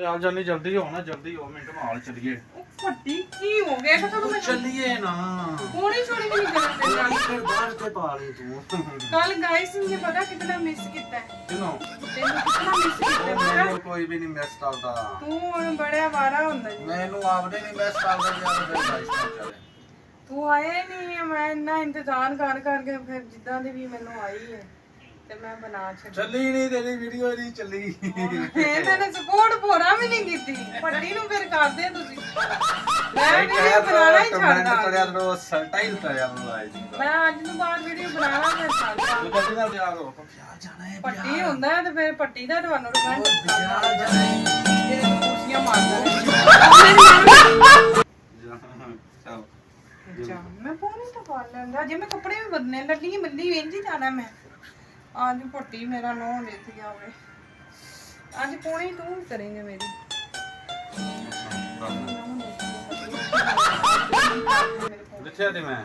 यार जल्दी जल्दी हो ना, जल्दी हो, मिनट माल चलिए। फट्टी की हो गया तो तुम्हें चलिए ना, थोड़ी छोड़ी भी नहीं करते यार। फिर बाहर से पा ली तू। कल गाइस मुझे पता कितना मिस किया है। सुनो, तेरे कितना मिस किया मैंने कोई भी नहीं मिस करता। तू ਹੁਣ ਬੜਾ ਵਾਰਾ ਹੁੰਦਾ ਜੀ। ਮੈਨੂੰ ਆਪਦੇ ਨਹੀਂ ਮਿਸ ਕਰਦਾ ਯਾਰ, ਫਿਰ ਗਾਇਸ ਨਾ ਚਲੇ। ਤੂੰ ਆਇਆ ਹੀ ਨਹੀਂ ਹੈ, ਮੈਂ ਇੰਨਾ ਇੰਤਜ਼ਾਰ ਕਰ ਕਰਕੇ ਫਿਰ ਜਿੱਦਾਂ ਦੀ ਵੀ ਮੈਨੂੰ ਆਈ ਹੈ ਤੇ ਮੈਂ ਬਣਾ ਛੱਡੀ। ਚੱਲੀ ਨਹੀਂ ਤੇਰੀ ਵੀਡੀਓ ਨਹੀਂ ਚੱਲੀ। ਇਹ ਤੈਨੂੰ ਸਪੋਰਟ ਪੂਰਾ ਵੀ ਨਹੀਂ ਕੀਤੀ। ਪੱਟੀ ਨੂੰ ਫਿਰ ਕਰਦੇ ਤੁਸੀਂ। ਮੈਂ ਵੀਡੀਓ ਬਣਾਣਾ ਹੀ ਛੱਡਦਾ। ਕਰਿਆ ਤੋ ਸਟਾਈਲ ਕਰਿਆ ਬੁਲਾਈ ਜੀ। ਮੈਂ ਅੱਜ ਤੋਂ ਬਾਅਦ ਵੀਡੀਓ ਬਣਾਣਾ ਮੈਂ ਛੱਡਦਾ। ਤੂੰ ਜਲਦੀ ਨਾਲ ਜਾ ਰੋ, ਯਾਰ ਜਾਣਾ ਹੈ ਪੱਟੀ ਹੁੰਦਾ ਤੇ ਫਿਰ ਪੱਟੀ ਦਾ ਤੁਹਾਨੂੰ ਰਿਕਮੈਂਡ ਯਾਰ ਜਾਣਾ ਹੈ। ਜਿਹੜੇ ਕੁਰਸੀਆਂ ਮਾਰਦਾ ਚਲ ਅੱਛਾ ਮੈਂ ਪੂਰੀ ਤਾਂ ਪਾ ਲੈਂਦਾ ਜੇ ਮੈਂ ਕੱਪੜੇ ਵੀ ਬਦਲਨੇ ਲੱਗੀ ਮੰਦੀ ਵੇਂਜੀ ਜਾਣਾ ਮੈਂ ਅੱਜ ਪੱਟੀ ਮੇਰਾ ਨੋ ਦੇਖ ਗਿਆ ਹੋਵੇ ਅੱਜ ਪੂਰੀ ਤੂੰ ਹੀ ਕਰੇਂਗੇ ਮੇਰੀ ਕਿੱਥੇ ਤੇ ਮੈਂ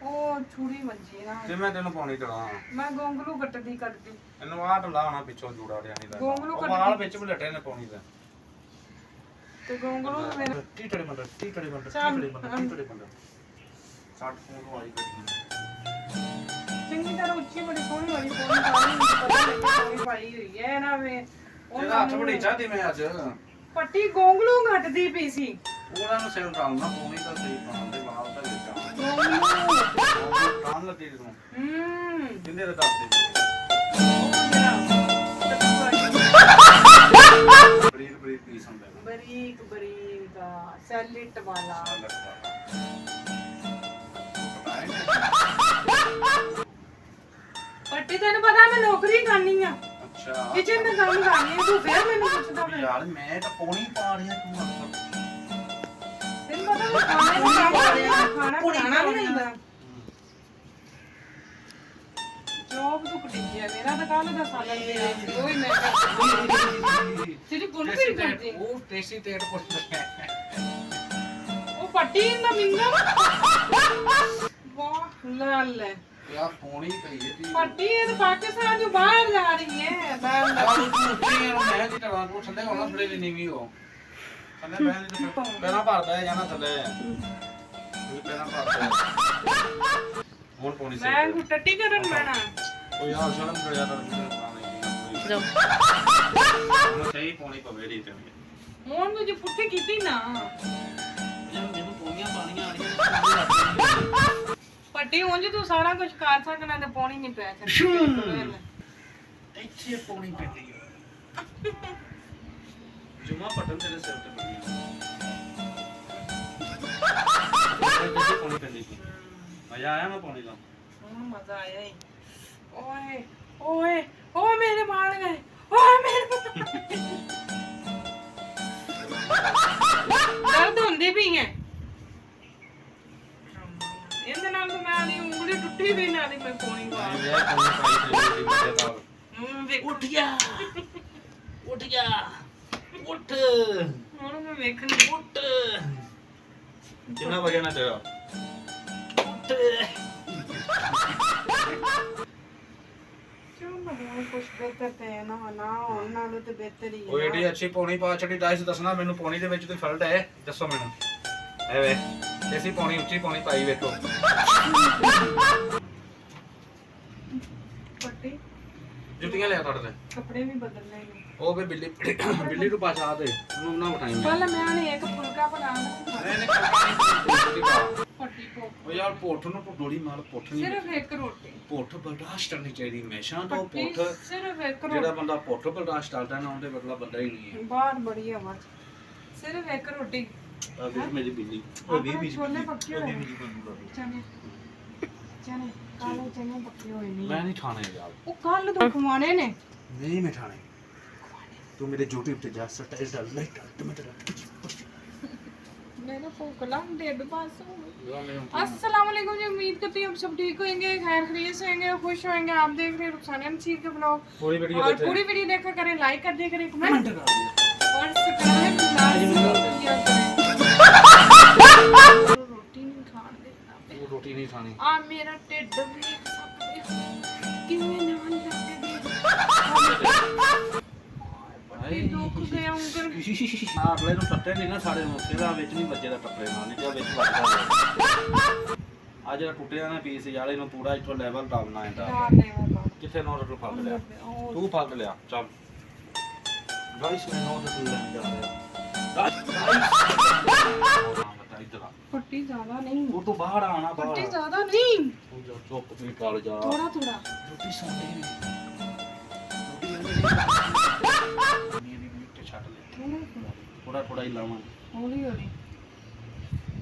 ਉਹ ਛੁਰੀ ਵੱਜੀ ਨਾ ਤੇ ਮੈਂ ਤੈਨੂੰ ਪਾਣੀ ਚੜਾ ਮੈਂ ਗੋਂਗਲੂ ਕੱਟਦੀ ਇਹਨੂੰ ਆਹ ਢਲਾ ਹੋਣਾ ਪਿੱਛੋਂ ਜੂੜਾ ਰਿਆ ਨਹੀਂ ਗੋਂਗਲੂ ਉਹ ਕੱਟ ਵਾਲ ਵਿੱਚ ਵੀ ਲੱਟੇ ਨੇ ਪਾਣੀ ਦਾ ਤੇ ਗੋਂਗਲੂ ਮੇਰਾ ਟੀਟੜੇ ਬੰਦਾ ਟੀਟੜੇ ਬੰਦਾ ਚੱਲ। ਟੀਟੜੇ ਬੰਦਾ ਟੀਟੜੇ ਬੰਦਾ 60 ਫੋਨ ਵਾਲੀ ਗੱਡੀ ਚੰਗੀ ਤਰ੍ਹਾਂ ਉੱਚੀ ਬੜੀ ਸੋਹਣੀ ਵਾਲੀ ਪੋਣੀ ਪਾਈ ਪਤਾ ਲੱਗੇ ਸੋਹਣੀ ਪਾਈ ਹੋਈ ਹੈ ਨਾ ਵੇ ਇਹਦਾ ਹੱਥ ਬੜੀ ਚਾਹਦੀ ਮੈਂ ਅੱਜ ਪੱਟੀ ਗੋਂਗਲੂ ਘਟਦੀ ਪਈ ਸੀ ਉਹਨਾਂ ਨੂੰ ਸੇਲ ਕਰਾਉਣਾ ਪੂਰੀ ਤਾਂ ਸਹੀ ਪਾਉਣ ਦੇ ਵਾਲ ਤਾਂ ਵਿੱਚ ਗੋਂਗਲੂ ਕਾਨ ਲੱਗੀ ਤੂੰ ਹੂੰ ਕਿੰਨੇ ਦਾ ਦੱਸ ਦੇ ਬਰੀਕ ਬਰੀਕ ਪੀਸ ਹੁੰਦੇ ਨੇ ਬਰੀਕ ਬਰੀਕ ਸੈਲਿਟ ਵਾਲਾ ਪੱਟੀ ਤੈਨੂੰ ਪਤਾ ਮੈਂ ਨੌਕਰੀ ਕਰਨੀ ਆ ਅੱਛਾ ਕਿਚਨ ਦਾ ਕੰਮ ਕਰਨੀ ਆ ਤੂੰ ਫੇਰ ਮੈਨੂੰ ਪੁੱਛਦਾ ਫਿਰ ਯਾਰ ਮੈਂ ਤਾਂ ਪੌਣੀ ਪਾ ਰਿਹਾ ਤੂੰ ਤੈਨੂੰ ਪਤਾ ਮੈਂ ਖਾਣੇ ਦਾ ਕੰਮ ਕਰਨੀ ਆ ਖਾਣਾ ਬਣਾਉਣਾ ਨਹੀਂ ਹੁੰਦਾ ਜੋਬ ਤੂੰ ਕਟਿਆ ਮੇਰਾ ਤਾਂ ਕੱਲ ਦਾ ਸਾਲਨ ਦੇ ਉਹ ਹੀ ਮੈਂ ਤੇਰੀ ਗੁਣ ਵੀ ਕਰਦੀ ਉਹ ਟੇਸੀ ਤੇੜ ਪੁੱਛਦਾ ਉਹ ਪੱਟੀ ਨਾ ਮਿੰਗਾ ਵਾਹ ਲਾਲ ਯਾਰ ਪੌਣੀ ਪਈ ਇਹਦੀ ਪੱਟੀ ਇਹ ਤਾਂ ਪਾਕਿਸਤਾਨ ਤੋਂ ਬਾਹਰ ਜਾ ਰਹੀ ਹੈ ਬਾਹਰ ਯਾਰ ਤੂੰ ਉੱਤੇ ਯਾਰ ਮੈਂ ਦੀ ਟਰਾਂ ਨੂੰ ਥੱਲੇ ਹੋਣਾ ਥੋੜੇ ਦੀ ਨੀਵੀਂ ਹੋ ਥੱਲੇ ਬਹਿ ਨਹੀਂ ਤੇ ਪਹਿਲਾਂ ਭਰਦਾ ਜਾਣਾ ਥੱਲੇ ਇਹ ਪਹਿਲਾਂ ਭਰਦਾ ਹੁਣ ਪੌਣੀ ਸਹੀ ਮੈਂ ਟੱਟੀ ਕਰਨ ਮੈਣਾ ਉਹ ਯਾਰ ਸ਼ਰਮ ਕਰਿਆ ਤਾਂ ਲਓ ਹੁਣ ਸਹੀ ਪੌਣੀ ਪਵੇ ਦੀ ਤੇ ਹੁਣ ਤੂੰ ਜੇ ਪੁੱਠੀ ਕੀਤੀ ਨਾ ਯਾਰ ਮੈਨੂੰ ਪੌਣੀਆਂ ਪਾਣੀਆਂ ਆਣੀਆਂ ਪੱਟੀ ਉਂਝ ਤੂੰ ਸਾਰਾ ਕੁਝ ਕਰ ਸਕਣਾ ਤੇ ਪੌਣੀ ਨਹੀਂ ਪੈ ਸਕਦੀ ਇੱਥੇ ਪੌਣੀ ਪੈਂਦੀ ਹੈ ਜੁਮਾ ਪਟਨ ਤੇਰੇ ਸਿਰ ਤੇ ਪਈ ਇੱਥੇ ਪੌਣੀ ਪੈਂਦੀ ਸੀ ਮਜ਼ਾ ਆਇਆ ਮੈਂ ਪੌਣੀ ਦਾ ਹੁਣ ਮਜ਼ਾ ਆਇਆ ਈ ਓਏ ਓਏ ਓ ਮੇਰੇ ਬਾਲ ਗਏ ਓਏ ਮੇਰੇ ਦਰਦ ਹੁੰਦੀ ਵੀ ਹੈ ਇਹਦੇ ਨਾਲ ਤਾਂ ਮੈਂ ਦੀ ਉਂਗਲੀ ਟੁੱਟੀ ਵੀ ਨਾ ਦੀ ਮੈਂ ਪੌਣੀ ਪਾ ਉੱਠ ਗਿਆ ਉੱਠ ਗਿਆ ਉੱਠ ਹੁਣ ਮੈਂ ਵੇਖਣੀ ਉੱਠ ਕਿੰਨਾ ਵਜਣਾ ਤੇਰਾ ਉੱਠ ਕਿਉਂ ਮੈਨੂੰ ਕੁਝ ਬਿਹਤਰ ਤੇ ਨਾ ਉਹਨਾਂ ਨੂੰ ਤੇ ਬਿਹਤਰ ਹੀ ਉਹ ਏਡੀ ਅੱਛੀ ਪੌਣੀ ਪਾ ਛੱਡੀ ਡਾਇਸ ਦੱਸਣਾ ਮੈਨੂੰ ਪੌਣੀ ਦੇ ਵਿੱਚ ਕੋਈ ਫਲਟ ਹੈ ਦੱਸੋ ਮੈਨੂੰ ਐ ਵੇ ਐਸੀ ਪੌਣੀ ਉੱਚੀ ਪੌਣੀ ਪਾਈ ਵੇਖੋ ਪੱਟੀ ਜੁੱਤੀਆਂ ਲਿਆ ਤੁਹਾਡੇ ਤੇ ਕੱਪੜੇ ਵੀ ਬਦਲਨੇ ਨੇ ਉਹ ਵੀ ਬਿੱਲੀ ਨੂੰ ਪਾਛਾ ਦੇ ਉਹਨੂੰ ਨਾ ਉਠਾਈ ਪਹਿਲਾਂ ਮੈਂ ਨੇ ਇੱਕ ਫੁਲਕਾ ਬਣਾਉਣਾ ਪੱਟੀ ਕੋ ਉਹ ਯਾਰ ਪੋਠ ਨੂੰ ਡੋਲੀ ਮਾਰ ਪੋਠ ਨਹੀਂ ਸਿਰਫ ਇੱਕ ਰੋਟੀ ਪੋਠ ਬਰਦਾਸ਼ਤ ਕਰਨੀ ਚਾਹੀਦੀ ਹਮੇਸ਼ਾ ਤੋਂ ਪੱਟੀ ਪੋਠ ਸਿਰਫ ਇੱਕ ਜਿਹੜਾ ਰੋਟੀ ਬੰਦਾ ਪੋਠ ਬਰਦਾਸ਼ਤ ਕਰਦਾ ਨਾ ਉਹਦੇ ਬਦਲਾ ਬੰਦਾ ਹੀ ਨਹੀਂ ਹੈ ਬਾਹਰ ਬੜੀ ਆਵਾਜ਼ ਸਿਰਫ ਇੱਕ ਰੋਟੀ ਆ ਵੀ ਮੇਰੀ ਬਿੱਲੀ ਆਪਣੇ ਛੋਲੇ ਪੱਕੇ ਹੋਏ ਚਨੇ ਚਨੇ ਕਾਲੇ ਚਨੇ ਪੱਕੇ ਹੋਏ ਨਹੀਂ ਮੈਂ ਨਹੀਂ ਖਾਣੇ ਯਾਰ ਉਹ ਕੱਲ ਤੋਂ ਖਵਾਣੇ ਨੇ ਨਹੀਂ ਮੈਂ ਖਾਣੇ ਤੂੰ ਮੇਰੇ YouTube ਤੇ ਜਾ ਸਟਾਈਲ ਡਾਲ ਲਾਈਕ ਤੇ ਮੈਂ ਤੇਰਾ मेरा भूख लग डेढ़ पास अस्सलाम वालेकुम जी उम्मीद करती हूँ आप सब ठीक होंगे खैर खैरियत से होंगे खुश होंगे आप देख रहे हैं रुखसाना नसीर के ब्लॉग पूरी वीडियो और पूरी वीडियो देखा करें लाइक कर दिया करें कमेंट और सब्सक्राइब लाजमी किया करें रोटी नहीं खाने देना वो रोटी नहीं खानी आ मेरा ढिड भी देख सकते हो कितने नाल लगे ਦੁੱਖ ਗਿਆ ਅੰਕਲ। ਨਾ ਅਗਲੇ ਨੂੰ ਟੱਟੇ ਨਹੀਂ ਨਾ ਸਾਡੇ ਮੌਕੇ ਦਾ ਵਿੱਚ ਨਹੀਂ ਬੱਜੇ ਦਾ ਟੱਪਰੇ ਨਾਲ ਨਹੀਂ ਜਾਂ ਵਿੱਚ ਵੱਜਦਾ ਆ ਜਿਹੜਾ ਟੁੱਟਿਆ ਨਾ ਪੀਸ ਵਾਲੇ ਨੂੰ ਪੂਰਾ ਇੱਥੋਂ ਲੈਵਲ ਡਾਉਣਾ ਇਹਦਾ ਯਾਰ ਨਹੀਂ ਹੋਗਾ। ਕਿੱਥੇ ਨੋਟ ਨੂੰ ਫੜ ਲਿਆ ਤੂੰ ਫੜ ਲਿਆ ਚੱਲ ਗਾਇਸ ਮੈਂ ਨੋਟ ਨੂੰ ਲੈ ਜਾ ਰਿਹਾ ਬਤਾ ਇਧਰ ਆ ਪੱਟੀ ਜ਼ਿਆਦਾ ਨਹੀਂ। ਉਹ ਤੋਂ ਬਾਹਰ ਆਣਾ ਬਾਹਰ ਪੱਟੀ ਜ਼ਿਆਦਾ ਨਹੀਂ। ਤੂੰ ਜਾ ਚੁੱਪ ਵੀ ਕਰ ਜਾ ਥੋੜਾ ਥੋੜਾ। ਰੋਟੀ ਸੌਂਦੇ ਨੇ ਮੇਰੀ ਮਿੱਟ ਛੱਡ ਲੈ ਥੋੜਾ ਥੋੜਾ ਹੀ ਲਾਵਾਂ ਹੌਲੀ ਹੌਲੀ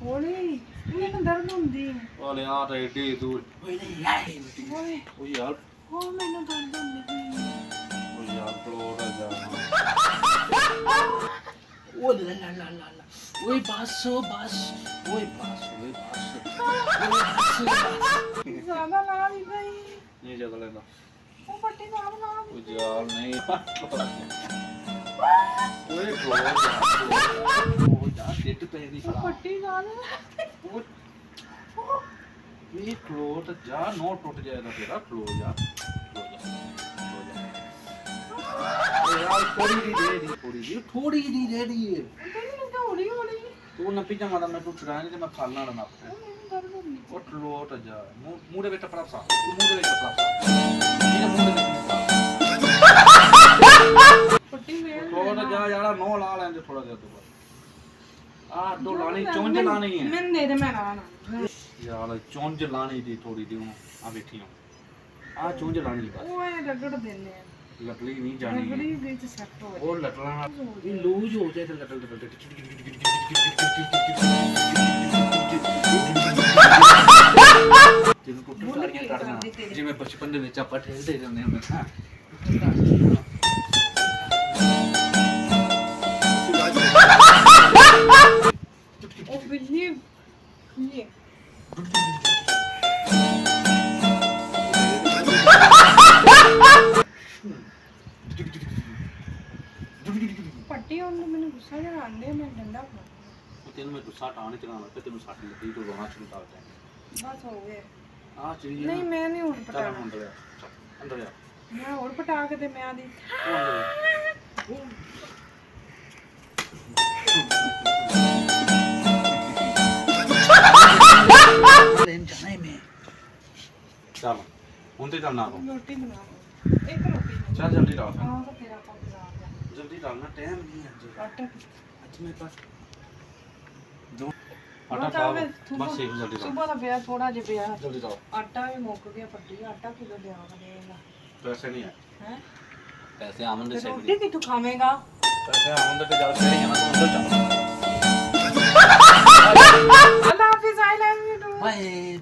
ਹੌਲੀ। ਮੈਨੂੰ ਦਰਦ ਹੁੰਦੀ ਹੈ। ਓਲੇ ਆ ਤਾਂ ਏਡੀ ਦੂਰ ਓਏ ਨਹੀਂ ਯਾਰ ਓਏ ਓ ਯਾਰ ਹਾਂ ਮੈਨੂੰ ਦਰਦ ਹੁੰਦੀ ਹੈ। ਓ ਯਾਰ ਥੋੜਾ ਜਾ ਓ ਲਾ ਲਾ ਲਾ ਲਾ ਓਏ ਬਸ ਓਏ ਬਸ ਜ਼ਿਆਦਾ ਲਾ ਵੀ ਗਈ। ਨਹੀਂ ਜਦ ਲੈਂਦਾ ਉਹ ਪੱਟੀ ਜ਼ਿਆਦਾ ਲਾ ਓ ਯਾਰ ਨਹੀਂ ਓਏ ਓ ਯਾਰ ਟਿੱਟ ਪੈ ਦੀ ਉਹ ਪੱਟੀ ਜ਼ਿਆਦਾ। ਓ ਇਹ ਕਲੋਟ ਜਾ ਨੋ ਟੁੱਟ ਜਾਏਗਾ ਤੇਰਾ ਖਲੋ ਜਾ ਓ ਯਾਰ ਥੋੜੀ ਦੀ ਦੇ ਦੀ ਹੌਲੀ ਹੌਲੀ। ਤੂੰ ਨਾ ਪੀਜਾ ਮਾਦਾ ਮੈਂ ਤੂੰ ਛੁਡਾਣੇ ਤੇ ਮੈਂ ਖਾਣਾ ਨਾ ਮੈਨੂੰ ਦਰਦ ਹੁੰਦੀ। ਉਹ ਲੋਟ ਜਾ ਮੂੰਹ ਦੇ ਵਿੱਚ ਪਰਾਸਾ ਮੂੰਹ ਦੇ ਵਿੱਚ ਪਰਾਸਾ ਇਹਦੇ ਮੂੰਹ ਦੇ ਵਿੱਚ ਪੱਟੀ ਵੇਲ ਲੋਟ ਜਾ ਯਾਰਾ ਨੋ ਲਾ ਲੈਂਦੇ ਥੋੜਾ ਜਿਹਾ ਤੋਂ ਆ ਦੋ ਲਾਣੀ ਚੁੰਝ ਲਾਣੀ ਹੈ ਮੈਂ ਦੇ ਦੇ ਮੈਂ ਲਾਣਾ। ਯਾਰ ਚੁੰਝ ਲਾਣੀ ਦੀ ਥੋੜੀ ਦੀ ਆ ਬੈਠੀ ਆ ਚੁੰਝ ਲਾਣੀ ਬਸ ਓਏ ਰਗੜ ਦਿੰਨੇ ਆ। ਲਟਲੀ ਨਹੀਂ ਜਾਣੀ ਰਗੜੀ ਵਿੱਚ ਸੈੱਟ ਹੋ ਉਹ ਲਟਣਾ ਇਹ ਲੂਜ ਹੋ ਜਾਏ ਤੇ ਲਟਲ ਜਿਵੇਂ ਕੁੱਟੂ ਸਾਰੀਆਂ ਕੱਢਣਾ ਜਿਵੇਂ ਬਚਪਨ ਦੇ ਵਿੱਚ ਆਪਾਂ ਠੇਲਦੇ ਜਾਂਦੇ ਹੁੰਦੇ ਹਾਂ ਉਹ ਬਿੱਲੀ ਇਹ ਪੱਟੀ ਉਹਨੂੰ ਮੈਨੂੰ ਗੁੱਸਾ ਜਿਹਾ ਆਉਂਦੇ ਮੈਂ ਡੰਡਾ ਫੜ ਤੈਨੂੰ ਮੈਂ ਗੁੱਸਾ ਟਾਣ ਚਲਾਉਣਾ ਤੇ ਤੈਨੂੰ ਸੱਟ ਲੱਗੀ ਤੂੰ ਰੋਣਾ ਸ਼ੁਰੂ ਕਰ ਦੇ ਬਸ ਹੋ ਗਿਆ। ਆ ਚੀਜ਼ ਨਹੀਂ ਮੈਂ ਨਹੀਂ ਹੁਣ ਪਟਾ ਅੰਦਰ ਜਾ ਮੈਂ ਹੋਰ ਪਟਾ ਕੇ ਤੇ ਮੈਂ ਆਦੀ ਲੈਣ ਜਾਣਾ ਹੈ ਮੈਂ ਚੱਲ ਹੁਣ ਤੇ ਚੱਲਣਾ ਤੂੰ ਰੋਟੀ ਬਣਾ ਇੱਕ ਰੋਟੀ ਚੱਲ ਜਲਦੀ ਲਾ ਆਹ ਤਾਂ ਤੇਰਾ ਕੰਮ ਬਣਾ ਜਲਦੀ ਡਾਲਣਾ ਟਾਈਮ ਨਹੀਂ ਹੈ ਅੱਜ ਆਟਾ ਅੱਜ ਮੇਰੇ ਪਾਸ ਦੋ ਆਟਾ ਪਾਓ ਬਸ ਇੱਕ ਜਲਦੀ ਲਾ ਸੁਬਹ ਦਾ ਪਿਆ ਥੋੜਾ ਜਿਹਾ ਪਿਆ ਜਲਦੀ ਲਾਓ ਆਟਾ ਵੀ ਮੁੱਕ ਗਿਆ ਪੱਟੀ ਆਟਾ ਕਿਲੋ ਲਿਆਵਾ ਦੇਗਾ ਪੈਸੇ ਨਹੀਂ ਹੈ ਹੈ ਪੈਸੇ ਆਮਨ ਦੇ ਸੇਵ ਰੋਟੀ ਕਿੱਥੋਂ ਖਾਵੇਂਗਾ ਪੈਸੇ ਆਮਨ ਦੇ ਤੇ ਜਾ ਕੇ ਜਾਣਾ ਤੂੰ ਅੰਦਰ ਚੱਲ ਅੱਲਾ ਹਾਫਿਜ਼ ਆਈ ਲਵ ਯੂ ਬਾਏ